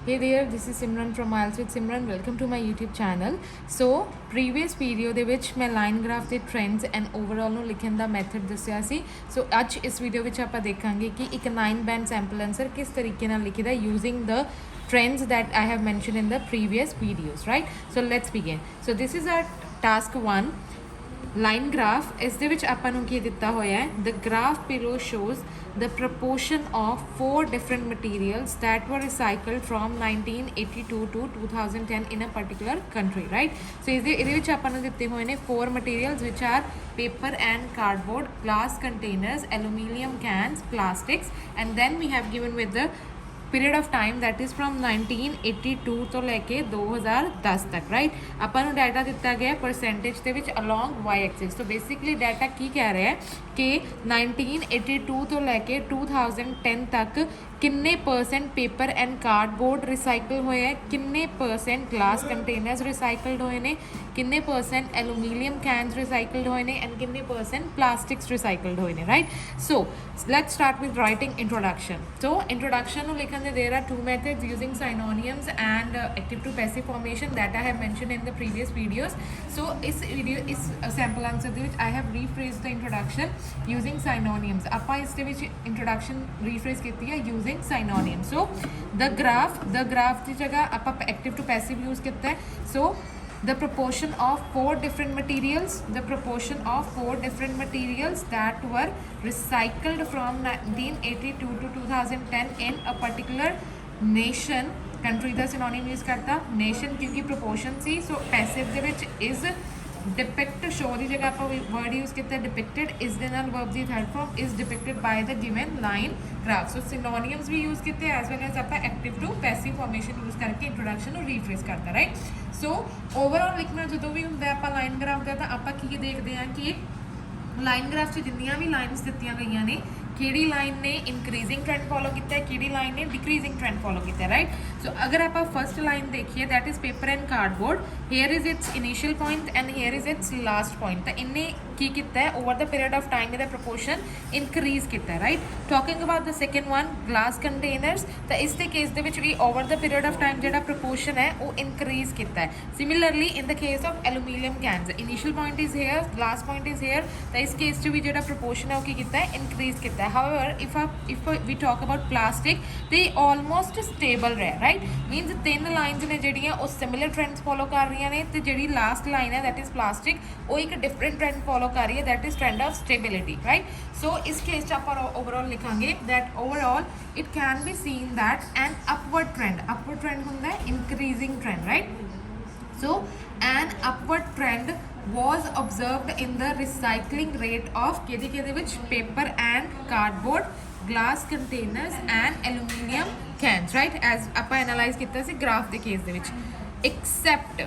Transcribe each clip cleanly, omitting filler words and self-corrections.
Hey there, this is Simran from IELTS with Simran. Welcome to my YouTube channel. So, previous video ਦੇ ਵਿੱਚ ਮੈਂ line graph ਦੇ trends and overall ਨੂੰ ਲਿਖਣ ਦਾ method ਦੱਸਿਆ ਸੀ. ਸੋ ਅੱਜ ਇਸ ਵੀਡੀਓ ਵਿੱਚ ਆਪਾਂ ਦੇਖਾਂਗੇ ਕਿ ਇੱਕ 9 ਬੈਂਡ ਸੈਂਪਲ ਆਨਸਰ ਕਿਸ ਤਰੀਕੇ ਨਾਲ ਲਿਖੀਦਾ using the trends that I have mentioned in the previous videos, right? So let's begin. So this is our task 1. Line graph is ਦੇ ਵਿੱਚ ਆਪਾਂ ਨੂੰ ਕੀ ਦਿੱਤਾ ਹੋਇਆ ਹੈ the graph below shows the proportion of 4 different materials that were recycled from 1982 to 2010 in a particular country, right? So ਇਹਦੇ ਵਿੱਚ ਆਪਾਂ ਨੂੰ ਦਿੱਤੇ ਹੋਏ ਨੇ 4 materials which are paper and cardboard, glass containers, aluminum cans, plastics, and then we have given with the period of time that is from 1982 तो लैके 2010 तक, राइट? ਆਪਾਂ ਨੂੰ ਡਾਟਾ ਦਿੱਤਾ ਗਿਆ परसेंटेज ਦੇ ਵਿੱਚ ਅਲੋਂਗ वाई एक्सिस. तो बेसिकली डाटा की कह रहा है कि 1982 तो लैके 2010 तक किन्ने percent paper and cardboard recycle होए है, किन्ने परसेंट ग्लास कंटेनर्स रिसाइकल्ड होए ने, किन्ने परसेंट एलुमिनियम कैन्स रिसाइकल्ड होए ने एंड किन्ने परसेंट प्लास्टिक्स रिसाइकल्ड होए ने, right? So let's start with writing introduction. So introduction ਨੂੰ ਲਿਖਣ ਦੇ there are 2 methods using synonyms and active to passive formation that I have mentioned in the previous videos. So इस sample answer ਦੇ ਵਿੱਚ I have rephrased the introduction using synonyms. ਆਪਾਂ ਇਸ ਦੇ ਵਿੱਚ introduction rephrase ਕੀਤੀ ਹੈ using synonyms. So the graph ਦੀ ਜਗ੍ਹਾ ਆਪਾਂ active to passive use ਕੀਤਾ ਹੈ. So the proportion of 4 different materials that were recycled from 1982 to 2010 in a particular nation. country the synonym use ਕਰਤਾ nation क्योंकि proportion ਸੀ. so passive ਦੇ ਵਿੱਚ is depict show ਦੀ ਜਗ੍ਹਾ ਆਪਾਂ word use ਕੀਤਾ depicted is ਦੇ ਨਾਲ verb the third form is depicted by the given line graph. so synonyms we use ਕੀਤੇ as well as ਆਪਾਂ active to passive formation use ਕਰਕੇ introduction ਨੂੰ rephrase ਕਰਤਾ, right? so overall ਲਿਖਣਾ ਜਦੋਂ ਵੀ ਹੁੰਦਾ ਆਪਾਂ line graph ਦਾ ਤਾਂ ਆਪਾਂ ਕੀ ਦੇਖਦੇ ਹਾਂ ਕਿ ਲਾਈਨ ਗ੍ਰਾਫ 'ਚ ਜਿੰਨੀਆਂ ਵੀ ਲਾਈਨਸ ਦਿੱਤੀਆਂ ਗਈਆਂ ਨੇ ਕਿਹੜੀ ਲਾਈਨ ਨੇ ਇਨਕਰੀਜ਼ਿੰਗ ਟ੍ਰੈਂਡ ਫੋਲੋ ਕੀਤਾ ਹੈ, ਕਿਹੜੀ ਲਾਈਨ ਨੇ ਡਿਕਰੀਜ਼ਿੰਗ ਟ੍ਰੈਂਡ ਫੋਲੋ ਕੀਤਾ ਹੈ, ਰਾਈਟ? ਸੋ ਅਗਰ ਆਪਾਂ ਫਸਟ ਲਾਈਨ ਦੇਖੀਏ that is paper and cardboard. Here is its initial point and here is its last point. ਤਾਂ ਇਹਨੇ ਕੀ ਕੀਤਾ ਹੈ over the period of time ਇਹਦਾ ਪ੍ਰਪੋਰਸ਼ਨ ਇਨਕਰੀਜ਼ ਕੀਤਾ ਹੈ, right? Talking about the second one glass containers, ਤਾਂ ਇਸ ਦੇ ਕੇਸ ਦੇ ਵਿੱਚ ਵੀ over the period of time ਜਿਹੜਾ ਪ੍ਰਪੋਰਸ਼ਨ ਹੈ ਉਹ ਇਨਕਰੀਜ਼ ਕੀਤਾ ਹੈ. Similarly in the case of aluminium cans initial point is here, last point is here, ਤਾਂ ਇਸ ਕੇਸ 'ਚ ਵੀ ਜਿਹੜਾ ਪ੍ਰਪੋਰਸ਼ਨ ਹੈ ਉਹ ਕੀ ਕੀਤਾ ਹੈ ਇਨਕਰੀਜ਼ ਕੀਤਾ ਹੈ. However if we talk about plastic, they almost stable ਰਹੇ, right? means ਤਿੰਨ ਲਾਈਨਸ ਨੇ ਜਿਹੜੀਆਂ ਉਹ ਸਿਮਿਲਰ ਟ੍ਰੈਂਡਸ ਫੋਲੋ ਕਰ ਰਹੀਆਂ ਨੇ ਤੇ ਜਿਹੜੀ ਲਾਸਟ ਲਾਈਨ ਹੈ that is plastic ਉਹ ਇੱਕ ਡਿਫਰੈਂਟ ਟ੍ਰੈਂਡ ਫੋਲੋ ਕਰ ਰਹੀ ਹੈ that is trend of stability, right? so ਇਸ ਕੇਸ 'ਚ ਆਪਾਂ overall ਲਿਖਾਂਗੇ that overall it can be seen that an upward trend ਹੁੰਦਾ ਹੈ increasing trend, right? so an upward trend was observed in the recycling rate of ਕਿਹਦੇ ਵਿੱਚ paper and cardboard, glass containers and aluminium cans, right? as ਆਪਾਂ analyze ਕੀਤਾ ਸੀ graph ਦੇ case ਦੇ ਵਿੱਚ. except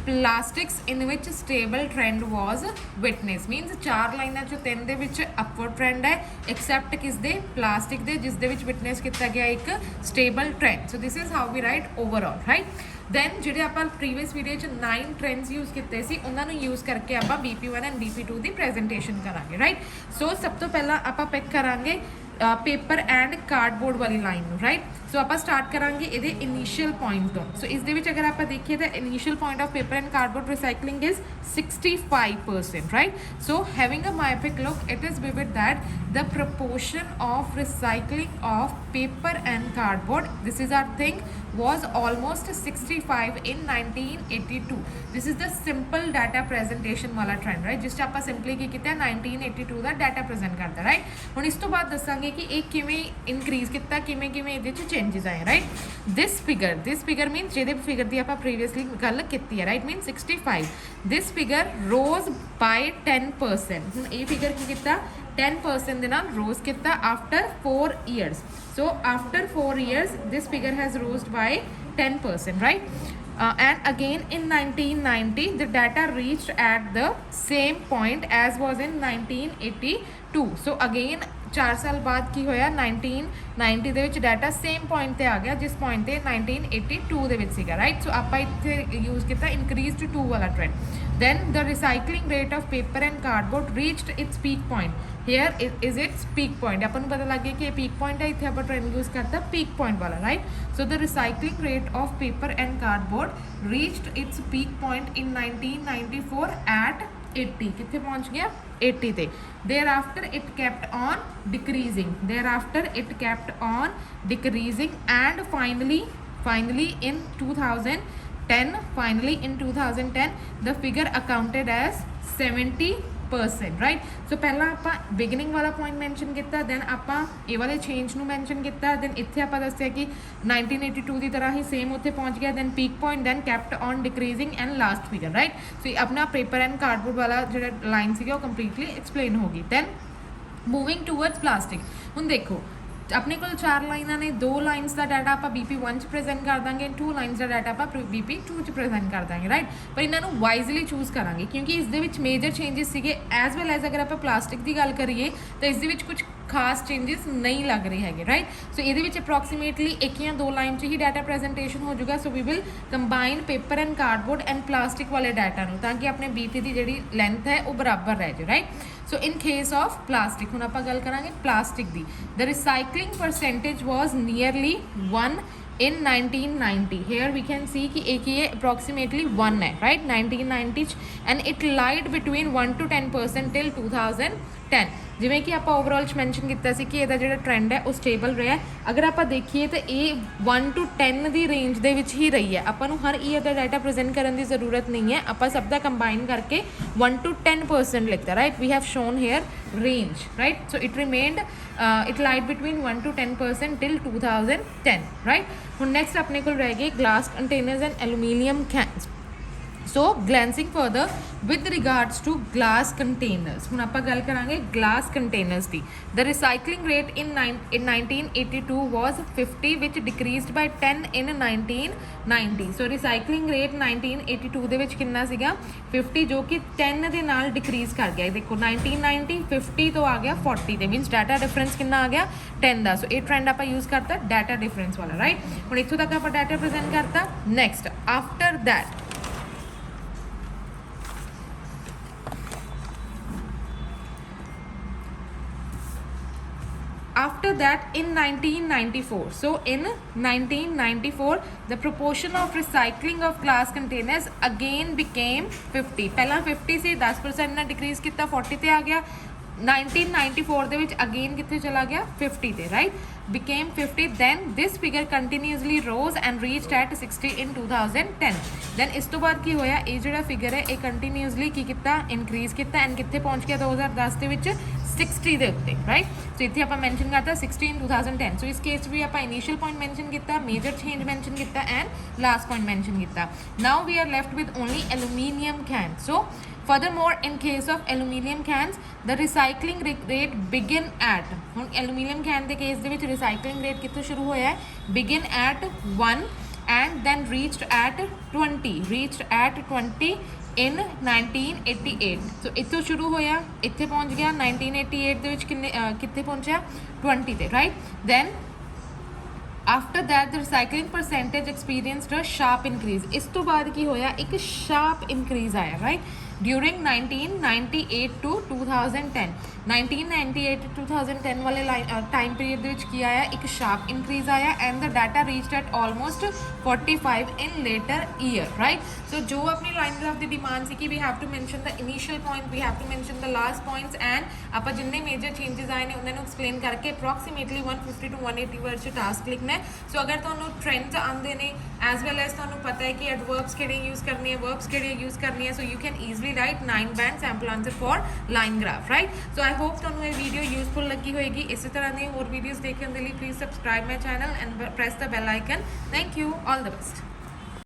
plastics in which stable trend was witnessed. means ਚਾਰ ਲਾਈਨਾਂ ਚੋਂ ਤਿੰਨ ਦੇ ਵਿੱਚ upward trend ਹੈ except ਕਿਸ ਦੇ plastic ਦੇ ਜਿਸ ਦੇ ਵਿੱਚ witness ਕੀਤਾ ਗਿਆ ਇੱਕ stable trend. so this is how we write overall, right? then ਜਿਹੜੇ ਆਪਾਂ ਪ੍ਰੀਵੀਅਸ ਵੀਡੀਓ 'ਚ 9 ਟ੍ਰੈਂਡਸ ਯੂਜ਼ ਕੀਤੇ ਸੀ ਉਹਨਾਂ ਨੂੰ ਯੂਜ਼ ਕਰਕੇ ਆਪਾਂ BP1 and BP2 the presentation ਕਰਾਂਗੇ, ਰਾਈਟ? ਸੋ ਸਭ ਤੋਂ ਪਹਿਲਾਂ ਆਪਾਂ ਪਿਕ ਕਰਾਂਗੇ ਪੇਪਰ ਐਂਡ ਕਾਰਡਬੋਰਡ ਵਾਲੀ ਲਾਈਨ ਨੂੰ, ਰਾਈਟ? ਸੋ ਆਪਾਂ ਸਟਾਰਟ ਕਰਾਂਗੇ ਇਹਦੇ ਇਨੀਸ਼ੀਅਲ ਪੁਆਇੰਟ ਤੋਂ. ਸੋ ਇਸ ਦੇ ਵਿੱਚ ਅਗਰ ਆਪਾਂ ਦੇਖੀਏ ਤਾਂ initial point of paper and cardboard recycling is 65%, right? so having a myopic look, it is vivid that the proportion of recycling of paper and cardboard, this is our thing, was almost 65 in 1982. this is the simple data presentation ਵਾਲਾ trend, right? ਜਿਸ 'ਚ ਆਪਾਂ simply ਕੀ ਕੀਤਾ 1982 ਦਾ data present ਕਰਦਾ, right? ਹੁਣ ਇਸ ਤੋਂ ਬਾਅਦ ਦੱਸਾਂਗੇ ਕਿ ਇਹ ਕਿਵੇਂ ਇਨਕਰੀਜ਼ ਕੀਤਾ, ਕਿਵੇਂ ਇਹਦੇ 'ਚ ਚੇਂਜਸ ਆਏ, ਰਾਈਟ? this figure means ਜਿਹਦੇ ਫਿਗਰ ਦੀ ਆਪਾਂ ਪ੍ਰੀਵੀਅਸਲੀ ਗੱਲ ਕੀਤੀ ਹੈ, right? means 65. this figure rose by 10%. ਹੁਣ ਇਹ ਫਿਗਰ ਕੀ ਕੀਤਾ 10% ਦੇ ਨਾਲ ਰੋਜ਼ ਕੀਤਾ after 4 years. so after 4 years this figure has rose by 10%, right? And again in 1990 the data reached at the same point as was in 1982. so again 4 साल बाद की होया 1990 ਦੇ ਵਿੱਚ ਡਾਟਾ ਸੇਮ ਪੁਆਇੰਟ ਤੇ ਆ ਗਿਆ ਜਿਸ ਪੁਆਇੰਟ ਤੇ 1982 ਦੇ ਵਿੱਚ ਸੀਗਾ ਰਾਈਟ ਸੋ ਆਪਾਂ ਇੱਥੇ ਯੂਜ਼ ਕੀਤਾ ਇਨਕਰੀਜ਼ ਟੂ 2 ਵਾਲਾ trend then the recycling rate of paper and cardboard reached its peak point here is its peak point ਆਪਾਂ ਨੂੰ ਪਤਾ ਲੱਗ ਗਿਆ ਕਿ ਇਹ peak point ਹੈ ਇੱਥੇ ਆਪਾਂ ਟ੍ਰੈਂਡ ਯੂਜ਼ ਕਰਤਾ peak point ਵਾਲਾ right so the recycling rate of paper and cardboard reached its peak point in 1994 at 80 ਕਿੱਥੇ ਪਹੁੰਚ ਗਿਆ 80 ਤੇ thereafter it kept on decreasing and finally in 2010 the figure accounted as 70% right so ਪਹਿਲਾਂ ਆਪਾਂ beginning ਵਾਲਾ point mention ਕੀਤਾ then ਆਪਾਂ ਇਹ ਵਾਲੇ ਚੇਂਜ ਨੂੰ ਮੈਂਸ਼ਨ ਕੀਤਾ ਦੈਨ ਇੱਥੇ ਆਪਾਂ ਦੱਸਿਆ ਕਿ 1982 ਦੀ ਤਰ੍ਹਾਂ ਹੀ ਸੇਮ ਉੱਥੇ ਪਹੁੰਚ ਗਿਆ then peak point then kept on decreasing and last figure right so ਆਪਣਾ ਪੇਪਰ ਐਂਡ ਕਾਰਡਬੋਰਡ ਵਾਲਾ ਜਿਹੜਾ ਲਾਈਨ ਸੀਗਾ ਉਹ ਕੰਪਲੀਟਲੀ ਐਕਸਪਲੇਨ ਹੋ ਗਈ ਦੈਨ ਮੂਵਿੰਗ ਟੂਵਰਡਸ ਪਲਾਸਟਿਕ ਹੁਣ ਦੇਖੋ ਆਪਣੇ ਕੋਲ 4 ਲਾਈਨਾਂ ਨੇ 2 ਲਾਈਨਸ ਦਾ ਡਾਟਾ ਆਪਾਂ BP1 ਚ ਪ੍ਰੈਜ਼ੈਂਟ ਕਰ ਦਾਂਗੇ 2 ਲਾਈਨਸ ਦਾ ਡਾਟਾ ਆਪਾਂ BP2 ਚ ਪ੍ਰੈਜ਼ੈਂਟ ਕਰ ਦਾਂਗੇ ਰਾਈਟ ਪਰ ਇਹਨਾਂ ਨੂੰ ਵਾਈਜ਼ਲੀ ਚੂਜ਼ ਕਰਾਂਗੇ ਕਿਉਂਕਿ ਇਸ ਦੇ ਵਿੱਚ ਮੇਜਰ ਚੇਂਜਸ ਸੀਗੇ ਐਜ਼ ਵੈਲ ਐਜ਼ ਅਗਰ ਆਪਾਂ ਪਲਾਸਟਿਕ ਦੀ ਗੱਲ ਕਰੀਏ ਤਾਂ ਇਸ ਦੇ ਵਿੱਚ ਕੁਝ ਖਾਸ ਚੇਂਜਸ ਨਹੀਂ ਲੱਗ ਰਹੇ ਹੈਗੇ ਰਾਈਟ ਸੋ ਇਹਦੇ ਵਿੱਚ ਅਪਰੋਕਸੀਮੇਟਲੀ 1 ਜਾਂ 2 ਲਾਈਨ 'ਚ ਹੀ ਡਾਟਾ ਪ੍ਰੈਜ਼ੈਂਟੇਸ਼ਨ ਹੋ ਜਾਊਗਾ so we will combine paper and cardboard and plastic ਵਾਲੇ ਡਾਟਾ ਨੂੰ ਤਾਂ ਕਿ ਆਪਣੇ BP ਦੀ ਜਿਹੜੀ ਲੈਂਥ ਹੈ ਉਹ ਬਰਾਬਰ ਰਹਿ ਜਾਏ right so in case of plastic ਹੁਣ ਆਪਾਂ ਗੱਲ ਕਰਾਂਗੇ plastic the the recycling percentage was nearly 1 in 1990 here we can see कि एक ये approximately 1 है right 1990 and it lied between 1 to 10% till 2010 ਜਿਵੇਂ ਕਿ ਆਪਾਂ ਓਵਰਆਲ ਚ ਮੈਂਸ਼ਨ ਕੀਤਾ ਸੀ ਕਿ ਇਹਦਾ ਜਿਹੜਾ ਟ੍ਰੈਂਡ ਹੈ ਉਹ ਸਟੇਬਲ ਰਿਹਾ ਅਗਰ ਆਪਾਂ ਦੇਖੀਏ ਤਾਂ ਇਹ 1 to 10 ਦੀ ਰੇਂਜ ਦੇ ਵਿੱਚ ਹੀ ਰਹੀ ਹੈ ਆਪਾਂ ਨੂੰ ਹਰ ਈਅਰ ਦਾ ਡਾਟਾ ਪ੍ਰੈਜ਼ੈਂਟ ਕਰਨ ਦੀ ਜ਼ਰੂਰਤ ਨਹੀਂ ਹੈ ਆਪਾਂ ਸਭ ਦਾ ਕੰਬਾਈਨ ਕਰਕੇ 1 to 10% ਲਿਖਤਾ right we have shown here range right so it remained it lied between 1 to 10% till 2010 right ਹੁਣ next ਆਪਣੇ ਕੋਲ ਰਹਿ ਗਏ glass containers and aluminum cans so glancing further with regards to glass containers ਹੁਣ ਆਪਾਂ ਗੱਲ ਕਰਾਂਗੇ glass containers the the recycling rate in 1982 was 50 which decreased by 10 in 1990 so recycling rate 1982 ਦੇ ਵਿੱਚ ਕਿੰਨਾ ਸੀਗਾ 50 ਜੋ ਕਿ 10 ਦੇ ਨਾਲ ਡਿਕਰੀਜ਼ ਕਰ ਗਿਆ ਦੇਖੋ 1990 50 ਤੋਂ ਆ ਗਿਆ 40 ਦੇ ਮੀਨਸ ਡਾਟਾ ਡਿਫਰੈਂਸ ਕਿੰਨਾ ਆ ਗਿਆ 10 ਦਾ ਸੋ ਇਹ ਟ੍ਰੈਂਡ ਆਪਾਂ ਯੂਜ਼ ਕਰਤਾ ਡਾਟਾ ਡਿਫਰੈਂਸ ਵਾਲਾ ਰਾਈਟ ਹੁਣ ਇੱਥੋਂ ਤੱਕ ਆਪਾਂ ਡਾਟਾ ਪ੍ਰੈਜ਼ੈਂਟ ਕਰਤਾ next after that after that in 1994 so in 1994 the proportion of recycling of glass containers again became 50 ਪਹਿਲਾਂ 50 ਸੀ 10% ਨਾਲ ਡਿਕਰੀਜ਼ ਕੀਤਾ 40 ਤੇ ਆ ਗਿਆ 1994 ਦੇ ਵਿੱਚ ਅਗੇਨ ਕਿੱਥੇ ਚਲਾ ਗਿਆ 50 ਤੇ right became 50 then this figure continuously rose and reached at 60 in 2010 then ਇਸ ਤੋਂ ਬਾਅਦ ਕੀ ਹੋਇਆ ਇਹ ਜਿਹੜਾ ਫਿਗਰ ਹੈ ਇਹ ਕੰਟੀਨਿਊਸਲੀ ਕੀ ਕੀਤਾ ਇਨਕਰੀਜ਼ ਕੀਤਾ ਐਂਡ ਕਿੱਥੇ ਪਹੁੰਚ ਗਿਆ 2010 ਦੇ ਵਿੱਚ 60 ਦੇ ਉੱਤੇ ਰਾਈਟ ਸੋ ਇੱਥੇ ਆਪਾਂ ਮੈਂਸ਼ਨ ਕਰਤਾ 60 in 2010 ਸੋ ਇਸ ਕੇਸ ਵੀ ਆਪਾਂ ਇਨੀਸ਼ੀਅਲ ਪੁਆਇੰਟ ਮੈਂਸ਼ਨ ਕੀਤਾ ਮੇਜਰ ਚੇਂਜ ਮੈਂਸ਼ਨ ਕੀਤਾ ਐਂਡ ਲਾਸਟ ਪੁਆਇੰਟ ਮੈਂਸ਼ਨ ਕੀਤਾ now we are left with only aluminium can so furthermore in case of aluminum cans the recycling rate begin at ਹੁਣ aluminum can ਦੇ case ਦੇ ਵਿੱਚ recycling rate ਕਿੱਥੋਂ ਸ਼ੁਰੂ ਹੋਇਆ ਹੈ begin at 1 and then reached at 20 in 1988 so ਇੱਥੋਂ ਸ਼ੁਰੂ ਹੋਇਆ ਇੱਥੇ ਪਹੁੰਚ ਗਿਆ 1988 ਦੇ ਵਿੱਚ ਕਿੱਥੇ ਪਹੁੰਚਿਆ 20 ਤੇ right then after that the recycling percentage experienced a sharp increase ਇਸ ਤੋਂ ਬਾਅਦ ਕੀ ਹੋਇਆ ਇੱਕ sharp increase ਆਇਆ right during 1998 to 2010 1998 to 2010 ਵਾਲੇ ਟਾਈਮ ਪੀਰੀਅਡ ਦੇ ਵਿੱਚ ਕੀ ਆਇਆ ਇੱਕ ਸ਼ਾਰਪ ਇਨਕਰੀਜ਼ ਆਇਆ and the data reached at almost 45 in later year right so ਜੋ ਆਪਣੀ ਲਾਈਨ ਗ੍ਰਾਫ ਦੀ ਡਿਮਾਂਡ ਸੀ ਕਿ we have to mention the initial point we have to mention the last points and ਆਪਾਂ ਜਿੰਨੇ major changes ਆਏ ਨੇ ਉਹਨਾਂ ਨੂੰ ਐਕਸਪਲੇਨ ਕਰਕੇ ਅਪਰੋਕਸੀਮੇਟਲੀ 150 to 180 ਵਰਡ 'ਚ ਟਾਸਕ ਲਿਖਣਾ ਹੈ ਸੋ ਅਗਰ ਤੁਹਾਨੂੰ ਟ੍ਰੈਂਡਸ ਆਉਂਦੇ ਨੇ ਐਜ਼ ਵੈਲ ਐਜ਼ ਤੁਹਾਨੂੰ ਪਤਾ ਹੈ ਕਿ ਐਡਵਰਬਸ ਕਿਹੜੇ ਯੂਜ਼ ਕਰਨੇ ਹੈ ਵਰਬਸ ਕਿਹੜੇ ਯੂਜ਼ ਕਰਨੀ ਹੈ so you can easily right 9 band sample answer for line graph right so I hope ਤੁਹਾਨੂੰ ਇਹ ਵੀਡੀਓ ਯੂਜ਼ਫੁਲ ਲੱਗੀ ਹੋਏਗੀ ਇਸੇ ਤਰ੍ਹਾਂ ਦੀਆਂ ਹੋਰ ਵੀਡੀਓਜ਼ ਦੇਖਣ ਦੇ ਲਈ please subscribe my channel and press the bell icon thank you all the best